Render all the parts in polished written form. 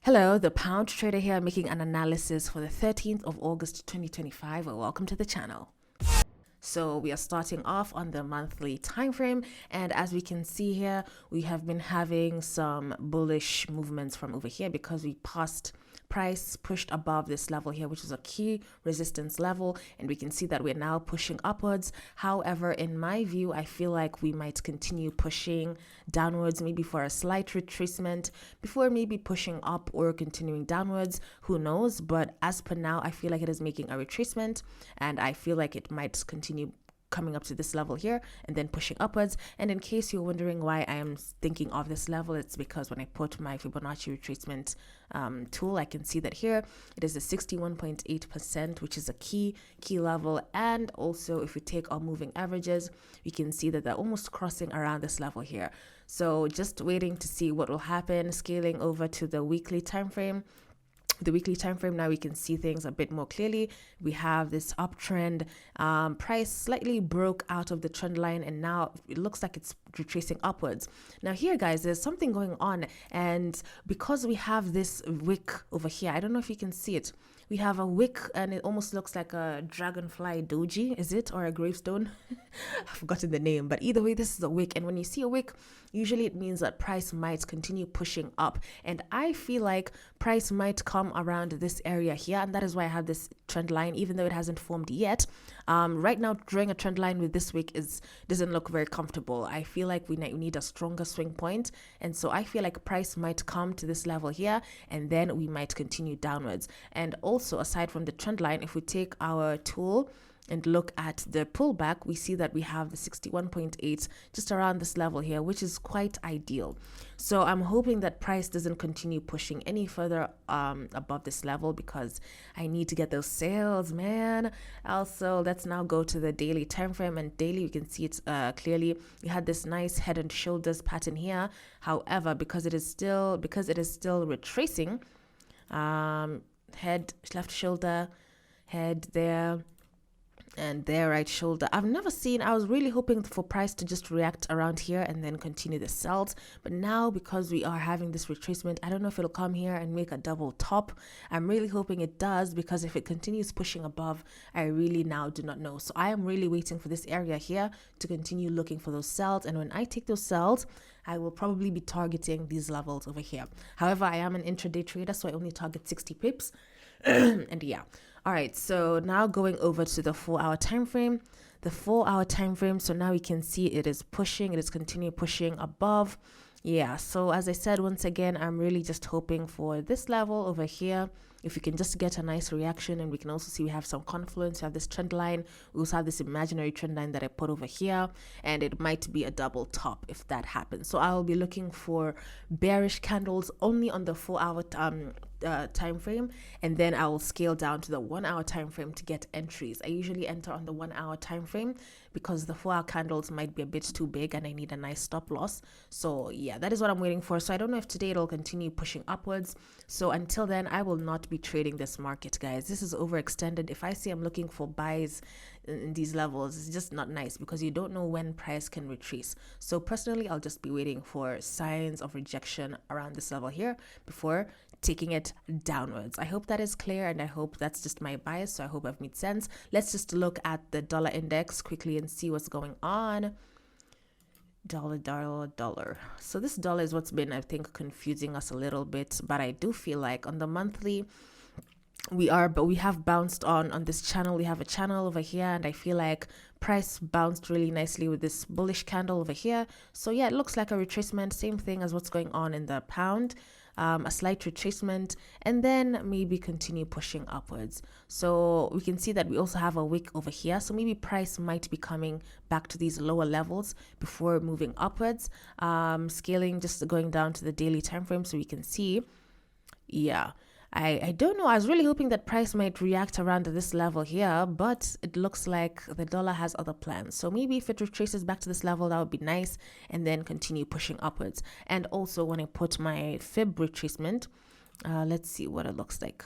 Hello, the Pound Trader here making an analysis for the 13th of August 2025. Welcome to the channel. So we are starting off on the monthly time frame, and as we can see here, we have been having some bullish movements from over here because we passed price pushed above this level here, which is a key resistance level, and we can see that we're now pushing upwards. However, in my view, I feel like we might continue pushing downwards, maybe for a slight retracement before maybe pushing up or continuing downwards. Who knows? But as per now, I feel like it is making a retracement, and I feel like it might continue coming up to this level here and then pushing upwards. And in case you're wondering why I am thinking of this level, it's because when I put my Fibonacci retracement tool, I can see that here it is a 61.8%, which is a key level. And also if we take our moving averages, we can see that they're almost crossing around this level here. So just waiting to see what will happen. Scaling over to the weekly time frame. The weekly time frame, now we can see things a bit more clearly. We have this uptrend. Price slightly broke out of the trend line, and now it looks like it's retracing upwards. Now here, guys, there's something going on, and because we have this wick over here, I don't know if you can see it. We have a wick, and it almost looks like a dragonfly doji, is it, or a gravestone? I've forgotten the name, but either way, this is a wick. And when you see a wick, usually it means that price might continue pushing up, and I feel like price might come around this area here, and that is why I have this trend line, even though it hasn't formed yet. Right now, drawing a trend line with this wick doesn't look very comfortable. I feel like we need a stronger swing point, and so I feel like price might come to this level here, and then we might continue downwards. And also, aside from the trend line, if we take our tool and look at the pullback, we see that we have the 61.8 just around this level here, which is quite ideal. So I'm hoping that price doesn't continue pushing any further above this level, because I need to get those sales, man. Also, let's now go to the daily time frame, and daily you can see it clearly. We had this nice head and shoulders pattern here. However, because it is still retracing, head, left shoulder, head there, and their right shoulder. I was really hoping for price to just react around here and then continue the sells, but now because we are having this retracement, I don't know if it'll come here and make a double top. I'm really hoping it does, because if it continues pushing above, I really now do not know. So I am really waiting for this area here to continue looking for those sells, and when I take those sells, I will probably be targeting these levels over here. However, I am an intraday trader, so I only target 60 pips. And yeah. All right, so now going over to the 4-hour time frame. The 4-hour time frame, so now we can see it is continuing pushing above. Yeah, so as I said, once again, I'm really just hoping for this level over here. If we can just get a nice reaction, and we can also see we have some confluence. We have this trend line. We also have this imaginary trend line that I put over here, and it might be a double top if that happens. So I will be looking for bearish candles only on the 4-hour time frame, and then I will scale down to the 1-hour time frame to get entries. I usually enter on the 1-hour time frame because the 4-hour candles might be a bit too big and I need a nice stop loss. So yeah, that is what I'm waiting for. So I don't know if today it'll continue pushing upwards. So until then, I will not be trading this market, guys. This is overextended. If I see I'm looking for buys in these levels, it's just not nice, because you don't know when price can retrace. So personally, I'll just be waiting for signs of rejection around this level here before taking it downwards. I hope that is clear, and I hope that's just my bias, so I hope I've made sense. Let's just look at the dollar index quickly and see what's going on. Dollar. So this dollar is what's been, I think, confusing us a little bit, but I do feel like on the monthly, we have bounced on this channel. We have a channel over here, and I feel like price bounced really nicely with this bullish candle over here. So yeah, it looks like a retracement, same thing as what's going on in the pound. A slight retracement, and then maybe continue pushing upwards. So we can see that we also have a wick over here, so maybe price might be coming back to these lower levels before moving upwards. Scaling, just going down to the daily time frame so we can see. Yeah, I don't know. I was really hoping that price might react around this level here, but it looks like the dollar has other plans. So maybe if it retraces back to this level, that would be nice, and then continue pushing upwards. And also when I put my fib retracement, let's see what it looks like.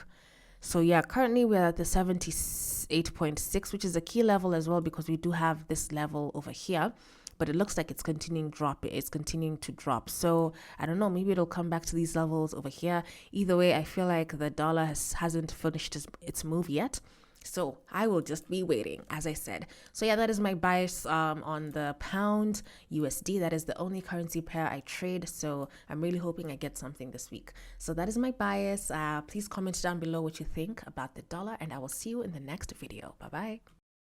So yeah, currently we're at the 78.6, which is a key level as well, because we do have this level over here. but it looks like it's continuing to drop. So I don't know, maybe it'll come back to these levels over here. Either way, I feel like the dollar hasn't finished its move yet. So I will just be waiting, as I said. So yeah, that is my bias on the pound USD. That is the only currency pair I trade. So I'm really hoping I get something this week. So that is my bias. Please comment down below what you think about the dollar, and I will see you in the next video. Bye-bye.